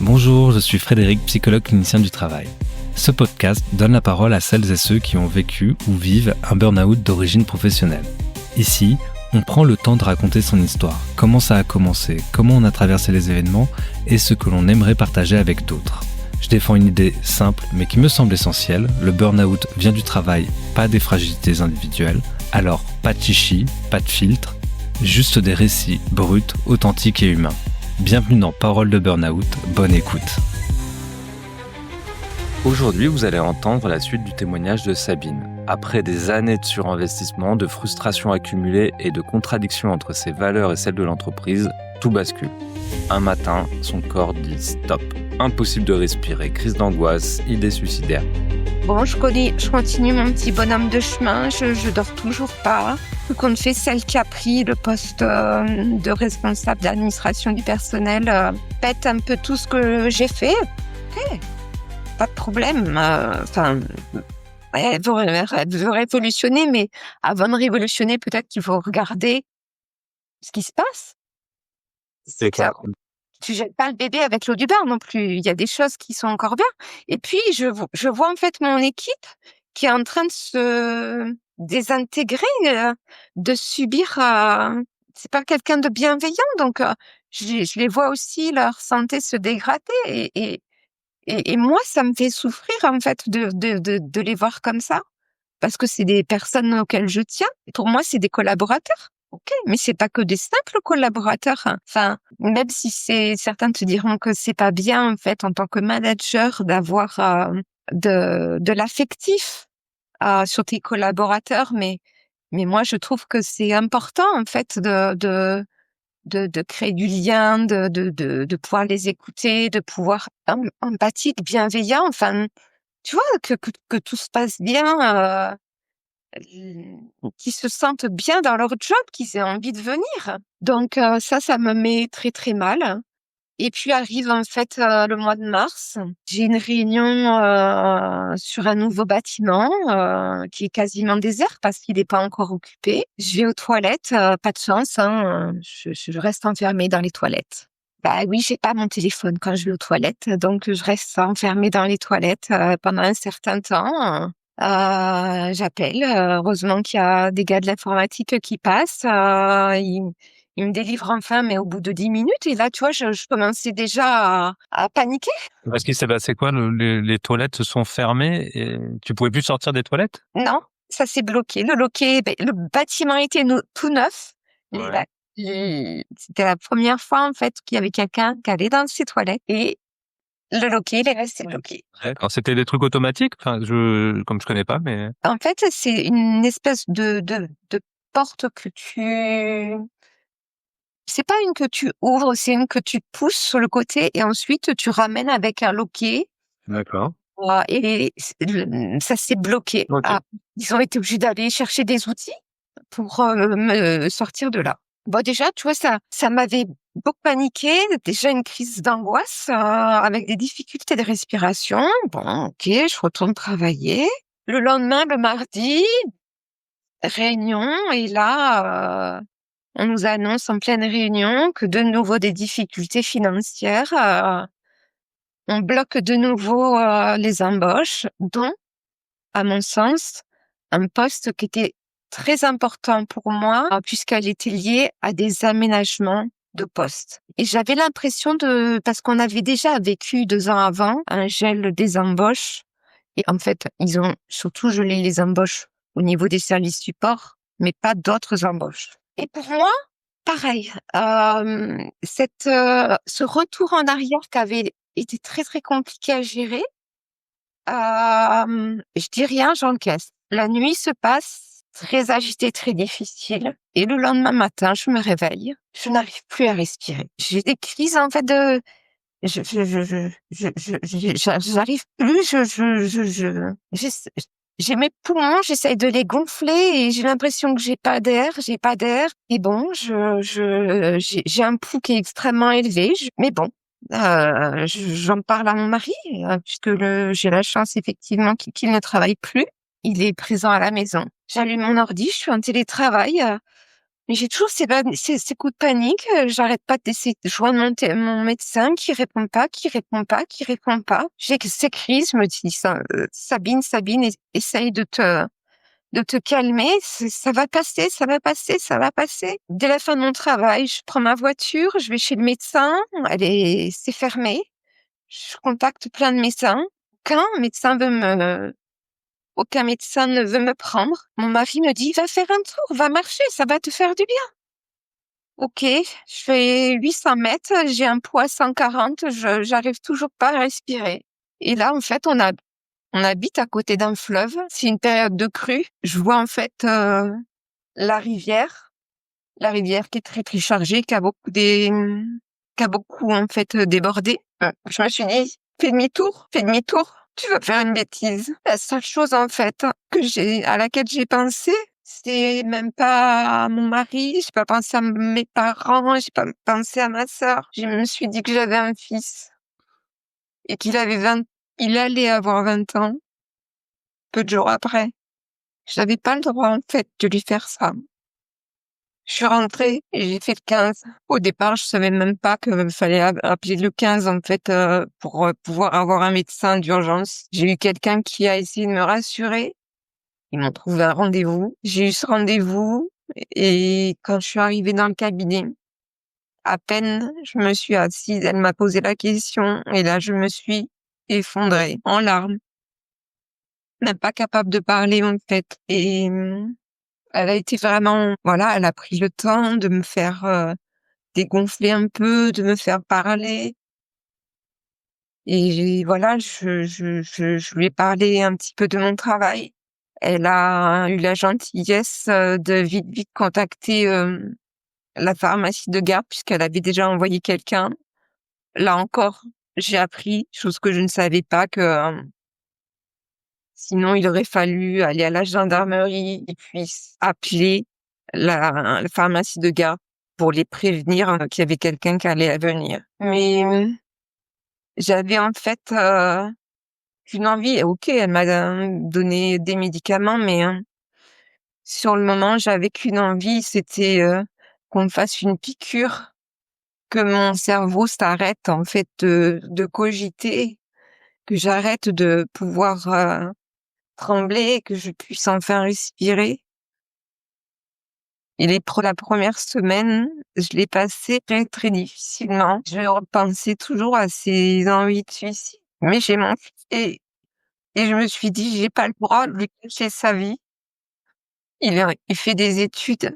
Bonjour, je suis Frédéric, psychologue clinicien du travail. Ce podcast donne la parole à celles et ceux qui ont vécu ou vivent un burn-out d'origine professionnelle. Ici, on prend le temps de raconter son histoire, comment ça a commencé, comment on a traversé les événements et ce que l'on aimerait partager avec d'autres. Je défends une idée simple mais qui me semble essentielle, le burn-out vient du travail, pas des fragilités individuelles. Alors, pas de chichi, pas de filtre, juste des récits bruts, authentiques et humains. Bienvenue dans Paroles de Burn-out, bonne écoute. Aujourd'hui, vous allez entendre la suite du témoignage de Sabine. Après des années de surinvestissement, de frustration accumulée et de contradictions entre ses valeurs et celles de l'entreprise, tout bascule. Un matin, son corps dit stop. Impossible de respirer, crise d'angoisse, idée suicidaire. Bon, je continue mon petit bonhomme de chemin, je dors toujours pas. Tout compte fait, celle qui a pris le poste de responsable d'administration du personnel pète un peu tout ce que j'ai fait. Okay, pas de problème. Elle veut révolutionner, mais avant de révolutionner, peut-être qu'il faut regarder ce qui se passe. C'est clair. Tu jettes pas le bébé avec l'eau du bain non plus. Il y a des choses qui sont encore bien. Et puis, je vois en fait mon équipe qui est en train de se désintégrer, de subir. C'est pas quelqu'un de bienveillant, donc je les vois aussi leur santé se dégrader. Et moi, ça me fait souffrir en fait de les voir comme ça, parce que c'est des personnes auxquelles je tiens. Pour moi, c'est des collaborateurs. Ok, mais c'est pas que des simples collaborateurs. Enfin, même si certains te diront que c'est pas bien en fait en tant que manager d'avoir de l'affectif sur tes collaborateurs, mais moi je trouve que c'est important en fait de créer du lien, de pouvoir les écouter, de pouvoir empathique, bienveillant. Enfin, tu vois que tout se passe bien. Qui se sentent bien dans leur job, qu'ils aient envie de venir. Donc ça me met très très mal. Et puis arrive en fait le mois de mars. J'ai une réunion sur un nouveau bâtiment qui est quasiment désert parce qu'il n'est pas encore occupé. Je vais aux toilettes, pas de chance, je reste enfermée dans les toilettes. Bah oui, j'ai pas mon téléphone quand je vais aux toilettes, donc je reste enfermée dans les toilettes pendant un certain temps. J'appelle, heureusement qu'il y a des gars de l'informatique qui passent, ils me délivrent enfin, mais au bout de 10 minutes, et là, tu vois, je commençais déjà à paniquer. Parce qu'il s'est passé quoi? Les toilettes se sont fermées et tu pouvais plus sortir des toilettes? Non, ça s'est bloqué. Le bâtiment était tout neuf. Ouais. C'était la première fois, en fait, qu'il y avait quelqu'un qui allait dans ces toilettes et le loquet, il est resté bloqué. D'accord. C'était des trucs automatiques? Enfin, comme je connais pas, mais. En fait, c'est une espèce de porte que c'est pas une que tu ouvres, c'est une que tu pousses sur le côté et ensuite tu ramènes avec un loquet. D'accord. Et ça s'est bloqué. Okay. Ils ont été obligés d'aller chercher des outils pour me sortir de là. Bon, déjà, tu vois, ça m'avait beaucoup paniqué. Déjà une crise d'angoisse avec des difficultés de respiration. Bon, ok, je retourne travailler. Le lendemain, le mardi, réunion, et là, on nous annonce en pleine réunion que de nouveau des difficultés financières. On bloque de nouveau les embauches, dont, à mon sens, un poste qui était très important pour moi, puisqu'elle était liée à des aménagements de poste. Et j'avais l'impression parce qu'on avait déjà vécu 2 ans avant un gel des embauches, et en fait, ils ont surtout gelé les embauches au niveau des services supports, mais pas d'autres embauches. Et pour moi, pareil, ce retour en arrière qui avait été très très compliqué à gérer, je dis rien, j'encaisse. La nuit se passe très agitée, très difficile, et le lendemain matin, je me réveille, je n'arrive plus à respirer. J'ai des crises en fait j'arrive plus, j'ai mes poumons, j'essaye de les gonfler et j'ai l'impression que j'ai pas d'air. Et bon, j'ai un pouls qui est extrêmement élevé, mais bon, j'en parle à mon mari, puisque j'ai la chance effectivement qu'il ne travaille plus. Il est présent à la maison. J'allume mon ordi, je suis en télétravail. Mais j'ai toujours ces coups de panique. J'arrête pas d'essayer de joindre mon médecin qui répond pas, qui répond pas, qui répond pas. J'ai que ces crises. Je me dis, Sabine, essaye de te calmer. Ça va passer, ça va passer, ça va passer. Dès la fin de mon travail, je prends ma voiture, je vais chez le médecin. C'est fermé. Je contacte plein de médecins. Aucun médecin ne veut me prendre. Mon mari me dit, va faire un tour, va marcher, ça va te faire du bien. Ok, je fais 800 mètres, j'ai un poids 140, j'arrive toujours pas à respirer. Et là, en fait, on habite à côté d'un fleuve. C'est une période de crue. Je vois en fait la rivière qui est très très chargée, qui a beaucoup en fait débordé. Je me suis dit, fais demi-tour, tu vas faire une bêtise. La seule chose en fait à laquelle j'ai pensé, c'est même pas à mon mari, j'ai pas pensé à mes parents, j'ai pas pensé à ma sœur. Je me suis dit que j'avais un fils et il allait avoir 20 ans, peu de jours après. J'avais pas le droit en fait de lui faire ça. Je suis rentrée et j'ai fait le 15. Au départ, je savais même pas qu'il fallait appeler le 15 en fait pour pouvoir avoir un médecin d'urgence. J'ai eu quelqu'un qui a essayé de me rassurer. Ils m'ont trouvé un rendez-vous. J'ai eu ce rendez-vous et quand je suis arrivée dans le cabinet, à peine je me suis assise, elle m'a posé la question et là je me suis effondrée en larmes, même pas capable de parler en fait. Et elle a été vraiment, voilà, elle a pris le temps de me faire dégonfler un peu, de me faire parler. Et voilà, je lui ai parlé un petit peu de mon travail. Elle a eu la gentillesse de vite contacter la pharmacie de garde puisqu'elle avait déjà envoyé quelqu'un. Là encore, j'ai appris, chose que je ne savais pas, que sinon il aurait fallu aller à la gendarmerie et puis appeler la pharmacie de garde pour les prévenir qu'il y avait quelqu'un qui allait venir. Mais j'avais en fait qu'une envie. Ok, elle m'a donné des médicaments, mais sur le moment, j'avais qu'une envie, c'était qu'on me fasse une piqûre, que mon cerveau s'arrête en fait de cogiter, que j'arrête de pouvoir trembler, que je puisse enfin respirer. Et la première semaine, je l'ai passée très très difficilement. Je repensais toujours à ces envies de suicide, mais j'ai mon fils et je me suis dit, j'ai pas le droit de lui cacher sa vie. Il fait des études.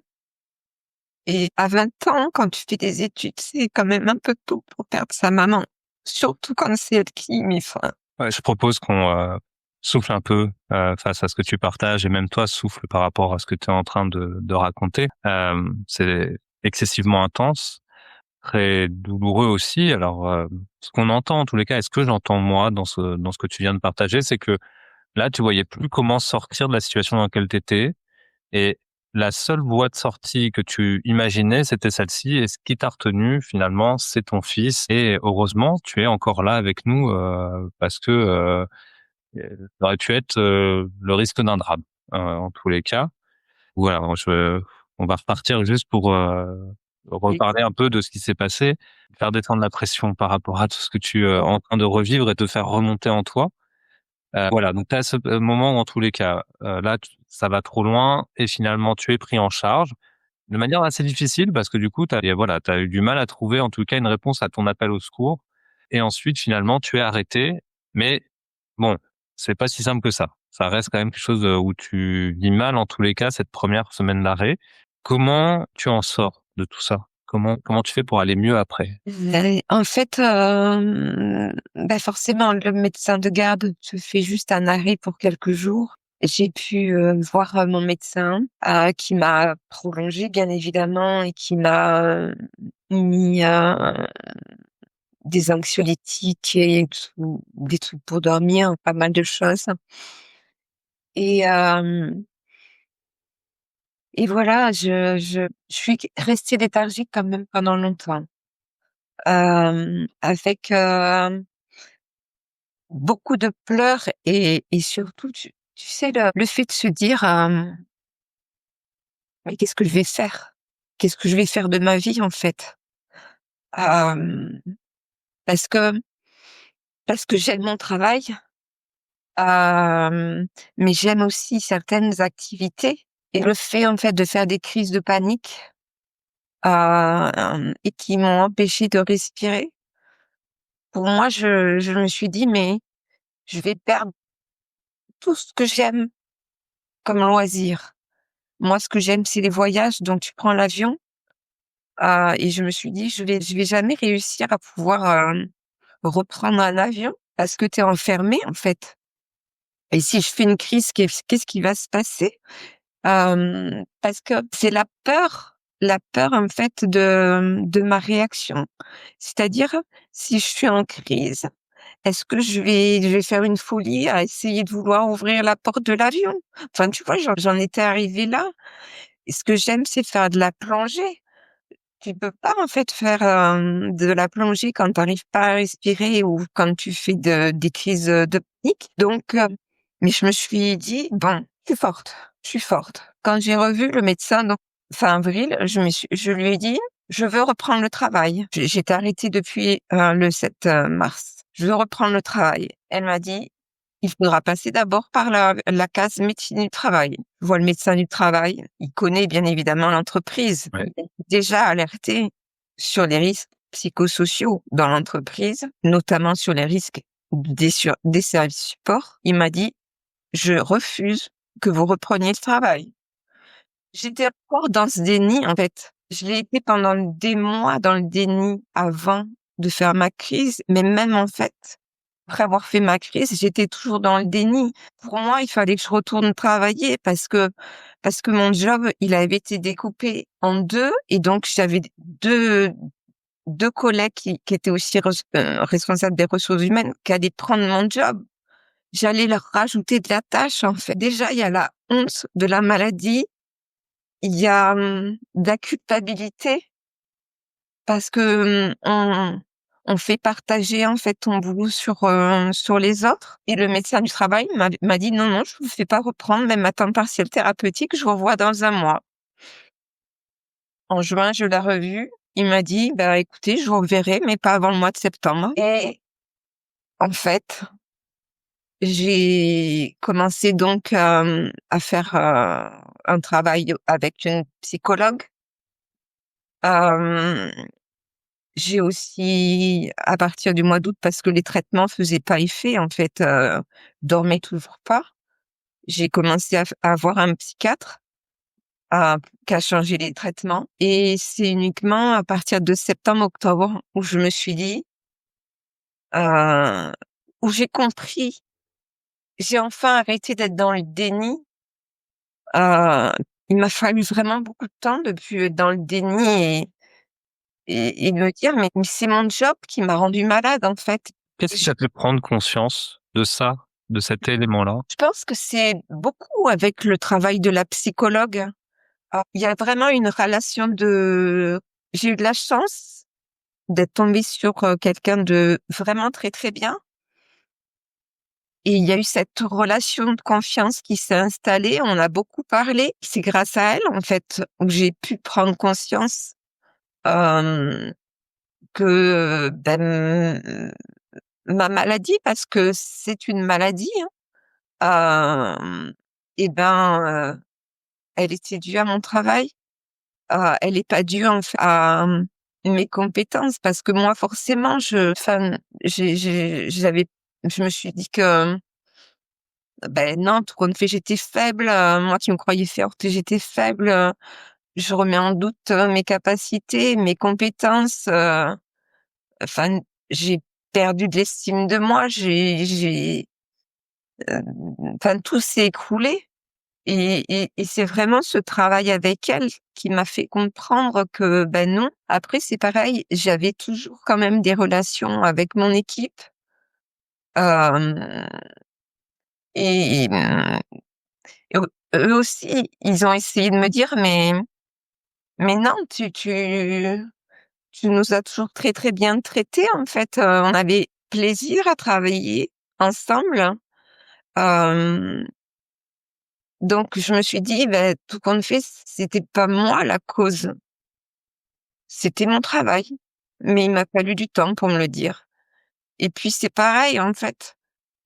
Et à 20 ans, quand tu fais des études, c'est quand même un peu tôt pour perdre sa maman. Surtout quand c'est elle qui met fin. Ouais, je propose qu'on souffle un peu face à ce que tu partages et même toi souffle par rapport à ce que tu es en train de raconter. C'est excessivement intense, très douloureux aussi. Alors, ce qu'on entend en tous les cas, et ce que j'entends moi dans ce que tu viens de partager, c'est que là, tu voyais plus comment sortir de la situation dans laquelle tu étais et la seule voie de sortie que tu imaginais, c'était celle-ci et ce qui t'a retenu finalement, c'est ton fils et heureusement, tu es encore là avec nous, parce que, ça aurait pu être, le risque d'un drame, en tous les cas. Voilà, on va repartir juste pour, Et reparler un peu de ce qui s'est passé, faire descendre la pression par rapport à tout ce que tu es en train de revivre et te faire remonter en toi. Voilà, donc tu as ce moment où, en tous les cas, là, ça va trop loin et finalement tu es pris en charge de manière assez difficile parce que du coup, tu as eu du mal à trouver en tout cas une réponse à ton appel au secours et ensuite finalement tu es arrêté. Mais bon, c'est pas si simple que ça. Ça reste quand même quelque chose, où tu vis mal en tous les cas cette première semaine d'arrêt. Comment tu en sors de tout ça? Comment tu fais pour aller mieux après? en fait, forcément, le médecin de garde te fait juste un arrêt pour quelques jours. J'ai pu voir mon médecin qui m'a prolongé, bien évidemment, et qui m'a mis des anxiolytiques et des trucs pour dormir, pas mal de choses. Et voilà, je suis restée léthargique quand même pendant longtemps, avec beaucoup de pleurs et surtout, tu sais, le fait de se dire: «Mais qu'est-ce que je vais faire?» qu'est-ce que je vais faire de ma vie, en fait? Hem, parce que j'aime mon travail, hem, mais j'aime aussi certaines activités et le fait, en fait, de faire des crises de panique, et qui m'ont empêchée de respirer, pour moi, je me suis dit: «Mais je vais perdre tout ce que j'aime comme loisir». Moi, ce que j'aime, c'est les voyages, donc tu prends l'avion, et je me suis dit: «Je vais jamais réussir à pouvoir, reprendre un avion parce que tu es enfermé, en fait, et si je fais une crise, qu'est-ce qui va se passer?» Parce que c'est la peur, en fait, de ma réaction. C'est-à-dire, si je suis en crise, est-ce que je vais faire une folie à essayer de vouloir ouvrir la porte de l'avion? Enfin, tu vois, j'en étais arrivée là, et ce que j'aime, c'est faire de la plongée. Tu peux pas, en fait, faire, de la plongée quand tu arrives pas à respirer ou quand tu fais des crises, de panique. Donc, mais je me suis dit: «Bon, je suis forte». Quand j'ai revu le médecin, donc fin avril, je lui ai dit: «Je veux reprendre le travail». J'étais arrêtée depuis, le 7, mars. «Je veux reprendre le travail». Elle m'a dit: «Il faudra passer d'abord par la case médecine du travail». Je vois le médecin du travail, il connaît bien évidemment l'entreprise. Ouais. Il est déjà alerté sur les risques psychosociaux dans l'entreprise, notamment sur les risques des services support. Il m'a dit: «Je refuse que vous repreniez le travail». J'étais encore dans ce déni, en fait. Je l'ai été pendant des mois dans le déni avant de faire ma crise, mais même, en fait, après avoir fait ma crise, j'étais toujours dans le déni. Pour moi, il fallait que je retourne travailler parce que mon job, il avait été découpé en 2, et donc j'avais deux collègues qui étaient aussi responsables des ressources humaines, qui allaient prendre mon job. J'allais leur rajouter de la tâche, en fait. Déjà, il y a la honte de la maladie, il y a, de la culpabilité parce que, on fait partager, en fait, ton boulot sur les autres, et le médecin du travail m'a dit: «Non, non, je vous fais pas reprendre, même à temps partiel thérapeutique, je vous revois dans un mois». En juin, je l'ai revu. Il m'a dit: «Bah, écoutez, je vous reverrai, mais pas avant le mois de septembre». Et en fait, j'ai commencé donc, à faire, un travail avec une psychologue. Hem, j'ai aussi, à partir du mois d'août, parce que les traitements faisaient pas effet, en fait, dormais toujours pas, j'ai commencé à voir un psychiatre, qui a changé les traitements, et c'est uniquement à partir de septembre-octobre où je me suis dit, heu, où j'ai compris, j'ai enfin arrêté d'être dans le déni. Heu, il m'a fallu vraiment beaucoup de temps depuis être dans le déni et me dire: «Mais c'est mon job qui m'a rendue malade, en fait». Qu'est-ce Et qui je t'a fait prendre conscience de ça, de cet élément-là? je pense que c'est beaucoup avec le travail de la psychologue. Il y a vraiment une relation de j'ai eu de la chance d'être tombée sur, quelqu'un de vraiment très, très bien, et il y a eu cette relation de confiance qui s'est installée. On a beaucoup parlé. C'est grâce à elle, en fait, où j'ai pu prendre conscience, hem, que, ma maladie, parce que c'est une maladie, hein, et elle était due à mon travail. Elle est pas due, en fait, à, mes compétences, parce que moi, forcément, j'avais je me suis dit que, ben non, tout compte fait, j'étais faible, moi qui me croyais forte, j'étais faible, je remets en doute, mes capacités, mes compétences, enfin, j'ai perdu de l'estime de moi, heu, enfin, tout s'est écroulé, et c'est vraiment ce travail avec elle qui m'a fait comprendre que, ben non. Après, c'est pareil, j'avais toujours quand même des relations avec mon équipe, hem et et eux aussi, ils ont essayé de me dire: «Mais non, tu nous as toujours très, très bien traités, en fait, on avait plaisir à travailler ensemble». Hem, donc je me suis dit: «Beh, tout compte fait, c'était pas moi la cause». C'était mon travail, mais il m'a fallu du temps pour me le dire. Et puis c'est pareil, en fait,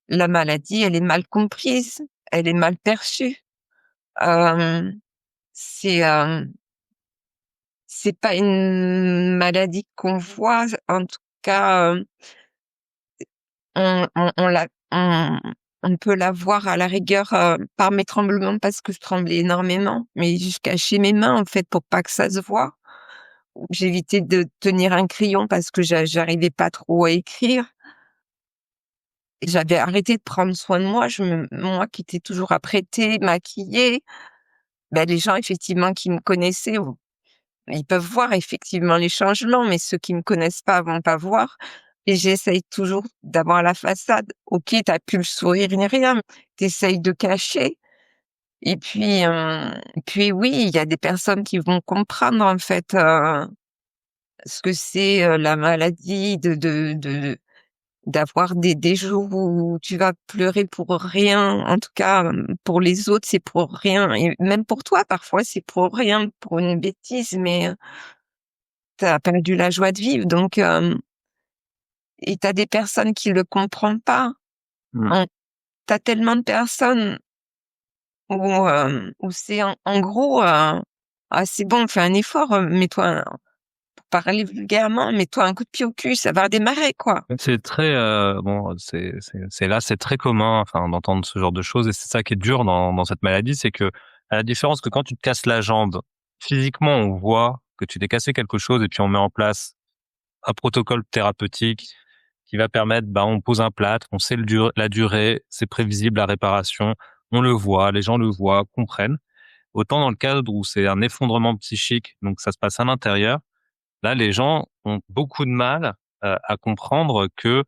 la maladie, elle est mal comprise, elle est mal perçue. Hem, c'est, c'est pas une maladie qu'on voit, en tout cas, on on peut la voir à la rigueur, par mes tremblements parce que je tremblais énormément, mais je cachais mes mains, en fait, pour pas que ça se voie. J'évitais de tenir un crayon parce que j'arrivais pas trop à écrire. J'avais arrêté de prendre soin de moi, moi qui étais toujours apprêtée, maquillée, les gens effectivement qui me connaissaient, ils peuvent voir effectivement les changements, mais ceux qui me connaissent pas vont pas voir. Et j'essaye toujours d'avoir la façade. OK, tu plus le sourire ni rien, mais tu de cacher. Et puis oui, il y a des personnes qui vont comprendre en fait, ce que c'est, la maladie, d'avoir des jours où tu vas pleurer pour rien. En tout cas, pour les autres, c'est pour rien et même pour toi, parfois, c'est pour rien, pour une bêtise, mais tu as perdu la joie de vivre donc et tu as des personnes qui le comprennent pas. Mmh. En Tu as tellement de personnes où c'est en gros, «Ah c'est bon, fais un effort, mets-toi un» pour parler vulgairement, «mets-toi un coup de pied au cul, ça va redémarrer, quoi». C'est très, bon, c'est très commun, enfin, d'entendre ce genre de choses et c'est ça qui est dur dans cette maladie, c'est que, à la différence que quand tu te casses la jambe, physiquement, on voit que tu t'es cassé quelque chose et puis on met en place un protocole thérapeutique qui va permettre, on pose un plâtre, on sait la durée, c'est prévisible la réparation, on le voit, les gens le voient, comprennent. Autant dans le cadre où c'est un effondrement psychique, donc ça se passe à l'intérieur, là, les gens ont beaucoup de mal, à comprendre que,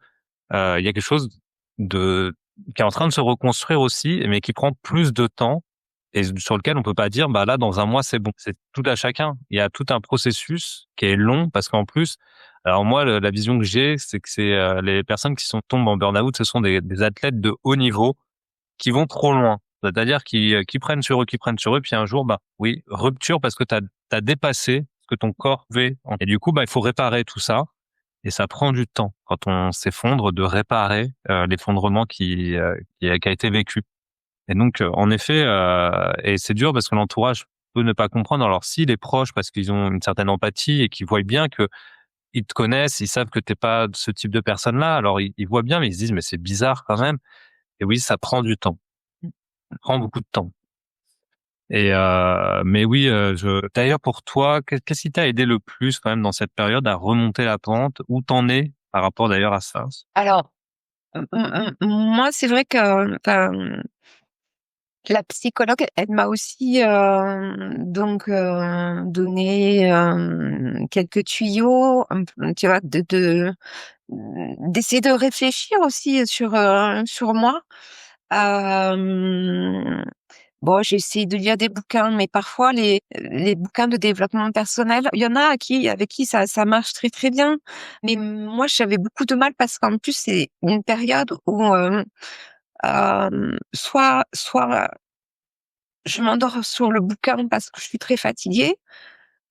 il y a quelque chose de qui est en train de se reconstruire aussi, mais qui prend plus de temps et sur lequel on peut pas dire: «Bah, là, dans un mois, c'est bon». C'est tout à chacun. Il y a tout un processus qui est long parce qu'en plus alors moi, la vision que j'ai, c'est que les personnes qui tombent en burn-out, ce sont des athlètes de haut niveau qui vont trop loin. C'est-à-dire qui prennent sur eux, puis un jour, oui, rupture parce que tu as dépassé ce que ton corps veut. Et du coup, il faut réparer tout ça et ça prend du temps quand on s'effondre de réparer, l'effondrement qui a été vécu. Et donc, en effet, et c'est dur parce que l'entourage peut ne pas comprendre. Alors si les proches, parce qu'ils ont une certaine empathie et qu'ils voient bien que ils te connaissent, ils savent que t'es pas ce type de personne-là, alors ils voient bien, mais ils se disent: «Mais c'est bizarre quand même». Et oui, ça prend du temps. Ça prend beaucoup de temps. Et mais oui, je d'ailleurs pour toi, qu'est-ce qui t'a aidé le plus quand même dans cette période à remonter la pente? Où t'en es par rapport d'ailleurs à ça? Alors, moi, c'est vrai que, la psychologue, elle m'a aussi, donné, quelques tuyaux, tu vois? D'essayer de réfléchir aussi sur moi. Hem, bon, j'ai essayé de lire des bouquins, mais parfois les bouquins de développement personnel, il y en a avec qui ça marche très, très bien. Mais moi, j'avais beaucoup de mal parce qu'en plus, c'est une période où, soit je m'endors sur le bouquin parce que je suis très fatiguée,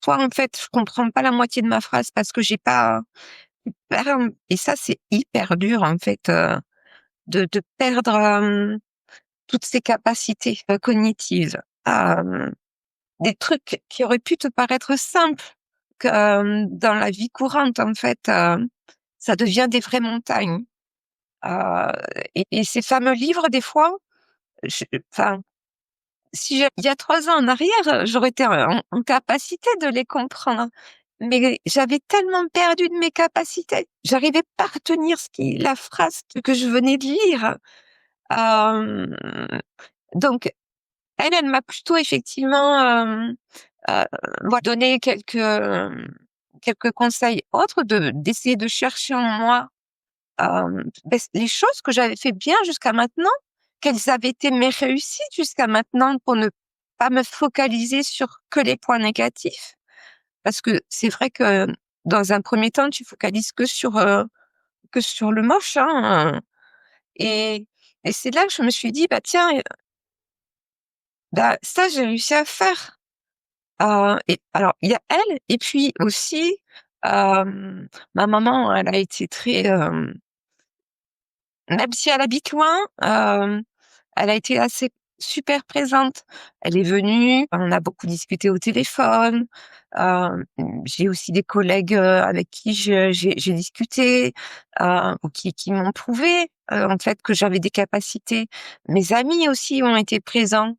soit en fait, je comprends pas la moitié de ma phrase parce que j'ai pas et ça, c'est hyper dur en fait, de perdre, toutes ces capacités, cognitives. Hem, des trucs qui auraient pu te paraître simples que, dans la vie courante en fait, ça devient des vraies montagnes. Heu et ces fameux livres des fois, je enfin, si il y a 3 ans en arrière, j'aurais été en capacité de les comprendre. Mais j'avais tellement perdu de mes capacités, j'arrivais pas à retenir la phrase que je venais de lire. Hem, donc elle m'a plutôt effectivement, heu, donné quelques conseils autres d'essayer de chercher en moi, les choses que j'avais fait bien jusqu'à maintenant, quelles avaient été mes réussites jusqu'à maintenant pour ne pas me focaliser sur que les points négatifs. Parce que c'est vrai que dans un premier temps, tu focalises que sur le moche, hein, et c'est là que je me suis dit: «Bah tiens, ça j'ai réussi à faire». Et alors, il y a elle, et puis aussi, ma maman, elle a été très, même si elle habite loin, elle a été assez super présente. Elle est venue, on a beaucoup discuté au téléphone. J'ai aussi des collègues avec qui j'ai discuté, ou qui m'ont prouvé en fait que j'avais des capacités. Mes amis aussi ont été présents,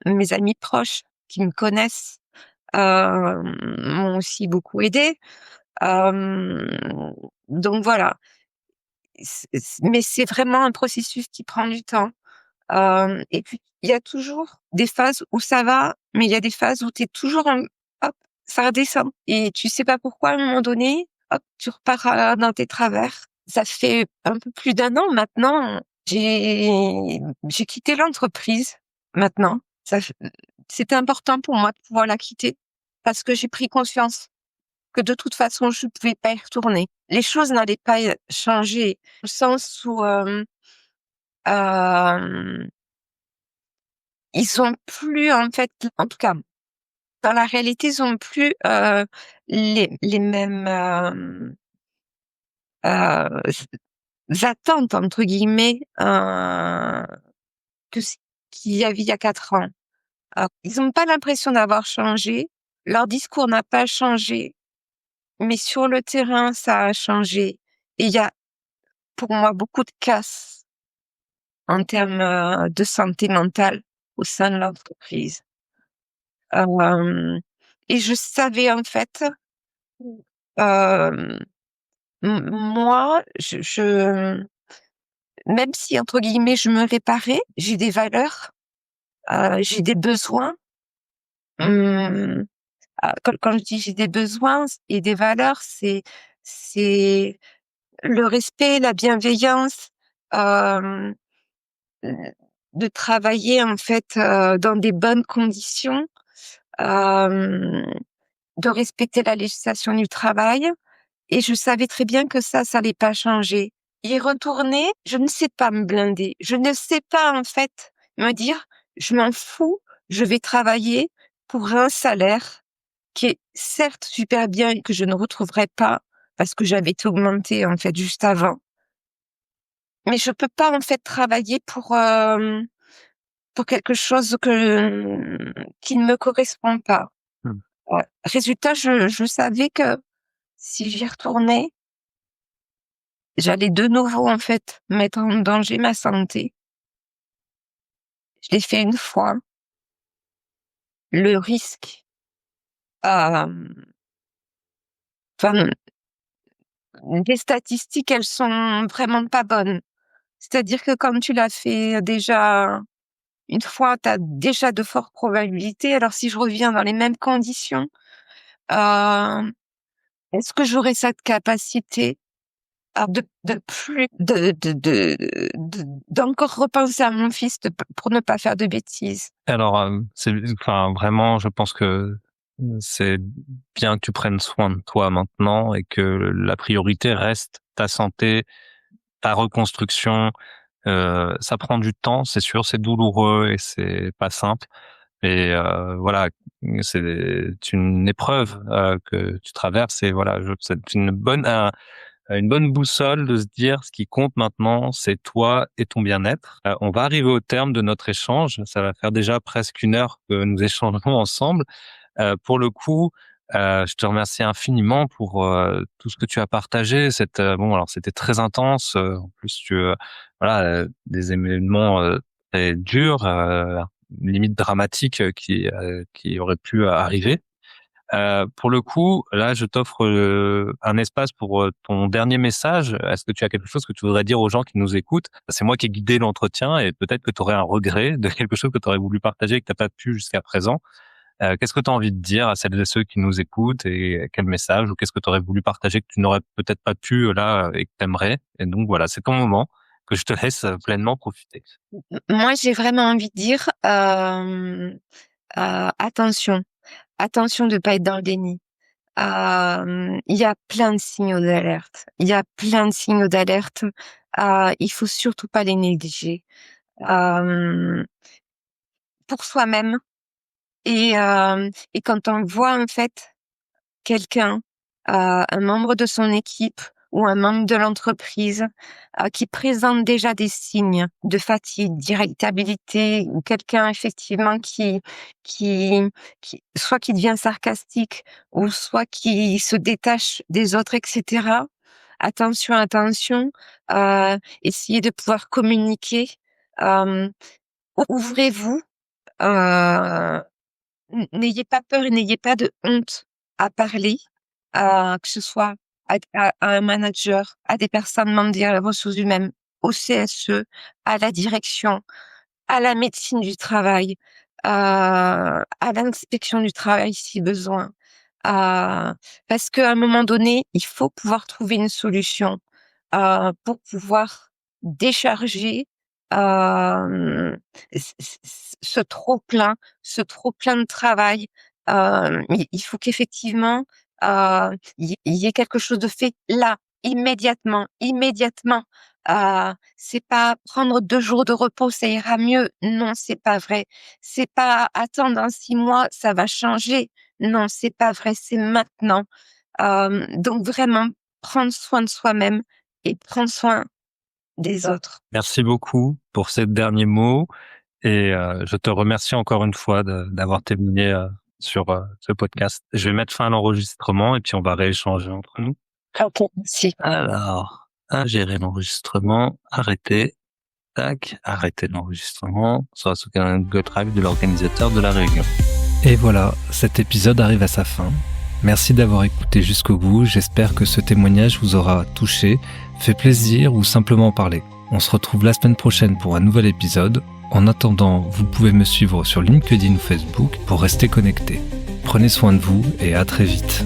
mes amis proches qui me connaissent m'ont aussi beaucoup aidé. Donc voilà. Mais c'est vraiment un processus qui prend du temps. Et puis il y a toujours des phases où ça va, mais il y a des phases où tu es toujours hop, ça redescend et tu sais pas pourquoi à un moment donné, hop, tu repars dans tes travers. Ça fait un peu plus d'1 an maintenant, j'ai quitté l'entreprise maintenant. C'était important pour moi de pouvoir la quitter parce que j'ai pris conscience que de toute façon, je ne pouvais pas y retourner. Les choses n'allaient pas changer, au sens où euh, ils ont plus, en fait, en tout cas, dans la réalité, ils ont plus les mêmes euh, attentes, entre guillemets, que ce qu'il y avait il y a 4 ans. Ils n'ont pas l'impression d'avoir changé, leur discours n'a pas changé, mais sur le terrain, ça a changé. Et il y a, pour moi, beaucoup de casse en termes de santé mentale au sein de l'entreprise. Et je savais en fait, euh, moi, même si entre guillemets je me réparais, j'ai des valeurs, j'ai des besoins. Hum, quand je dis j'ai des besoins et des valeurs, c'est le respect, la bienveillance, euh, de travailler en fait dans des bonnes conditions, euh, de respecter la législation du travail. Et je savais très bien que ça allait pas changer. Y retourner, je ne sais pas me blinder. Je ne sais pas, en fait, me dire, je m'en fous, je vais travailler pour un salaire qui est certes super bien et que je ne retrouverai pas parce que j'avais été augmenté, en fait, juste avant. Mais je peux pas, en fait, travailler pour quelque chose qui ne me correspond pas. Hmm. Ouais. Résultat, je savais que si j'y retournais, j'allais de nouveau, en fait, mettre en danger ma santé. Je l'ai fait une fois. Le risque, enfin, les statistiques, elles sont vraiment pas bonnes. C'est-à-dire que quand tu l'as fait déjà une fois, tu as déjà de fortes probabilités. Alors si je reviens dans les mêmes conditions, euh, est-ce que j'aurais cette capacité de plus d'encore repenser à mon fils pour ne pas faire de bêtises? Alors, enfin, vraiment, je pense que c'est bien que tu prennes soin de toi maintenant et que la priorité reste ta santé, ta reconstruction. Ça prend du temps, c'est sûr, c'est douloureux et c'est pas simple. Et voilà, c'est une épreuve que tu traverses. Et voilà, c'est une bonne boussole de se dire ce qui compte maintenant, c'est toi et ton bien-être. On va arriver au terme de notre échange. Ça va faire déjà presque 1 heure que nous échangeons ensemble. Pour le coup, je te remercie infiniment pour tout ce que tu as partagé. Bon, alors c'était très intense. En plus, voilà, des événements très durs, limite dramatiques, qui auraient pu arriver. Pour le coup, là, je t'offre un espace pour ton dernier message. Est-ce que tu as quelque chose que tu voudrais dire aux gens qui nous écoutent? C'est moi qui ai guidé l'entretien et peut-être que tu aurais un regret de quelque chose que tu aurais voulu partager et que tu n'as pas pu jusqu'à présent. Qu'est-ce que tu as envie de dire à celles et ceux qui nous écoutent et quel message ou qu'est-ce que tu aurais voulu partager que tu n'aurais peut-être pas pu là et que tu aimerais? Et donc voilà, c'est ton moment que je te laisse pleinement profiter. Moi, j'ai vraiment envie de dire, attention. Attention de pas être dans le déni. Il y a plein de signaux d'alerte. Il y a plein de signaux d'alerte. Il faut surtout pas les négliger. Pour soi-même, Et quand on voit en fait quelqu'un, un membre de son équipe ou un membre de l'entreprise qui présente déjà des signes de fatigue, d'irritabilité, ou quelqu'un effectivement qui soit qui devient sarcastique ou soit qui se détache des autres, etc. Attention, essayez de pouvoir communiquer. Ouvrez-vous. N'ayez pas peur et n'ayez pas de honte à parler, que ce soit à un manager, à des personnes membres des ressources humaines, au CSE, à la direction, à la médecine du travail, à l'inspection du travail si besoin. Parce qu'à un moment donné, il faut pouvoir trouver une solution pour pouvoir décharger ce trop-plein de travail. Il faut qu'effectivement, il y ait quelque chose de fait là, immédiatement. C'est pas prendre 2 jours de repos, ça ira mieux. Non, c'est pas vrai. C'est pas attendre dans 6 mois, ça va changer. Non, c'est pas vrai, c'est maintenant. Donc vraiment, prendre soin de soi-même et prendre soin des autres. Merci beaucoup pour ces derniers mots et je te remercie encore une fois d'avoir témoigné sur ce podcast. Je vais mettre fin à l'enregistrement et puis on va rééchanger entre nous. Ok, merci. Alors, gérer l'enregistrement, arrêter, tac, arrêter l'enregistrement, sera sous un Google Drive de l'organisateur de la réunion. Et voilà, cet épisode arrive à sa fin. Merci d'avoir écouté jusqu'au bout, j'espère que ce témoignage vous aura touché, fait plaisir ou simplement parlé. On se retrouve la semaine prochaine pour un nouvel épisode. En attendant, vous pouvez me suivre sur LinkedIn ou Facebook pour rester connecté. Prenez soin de vous et à très vite.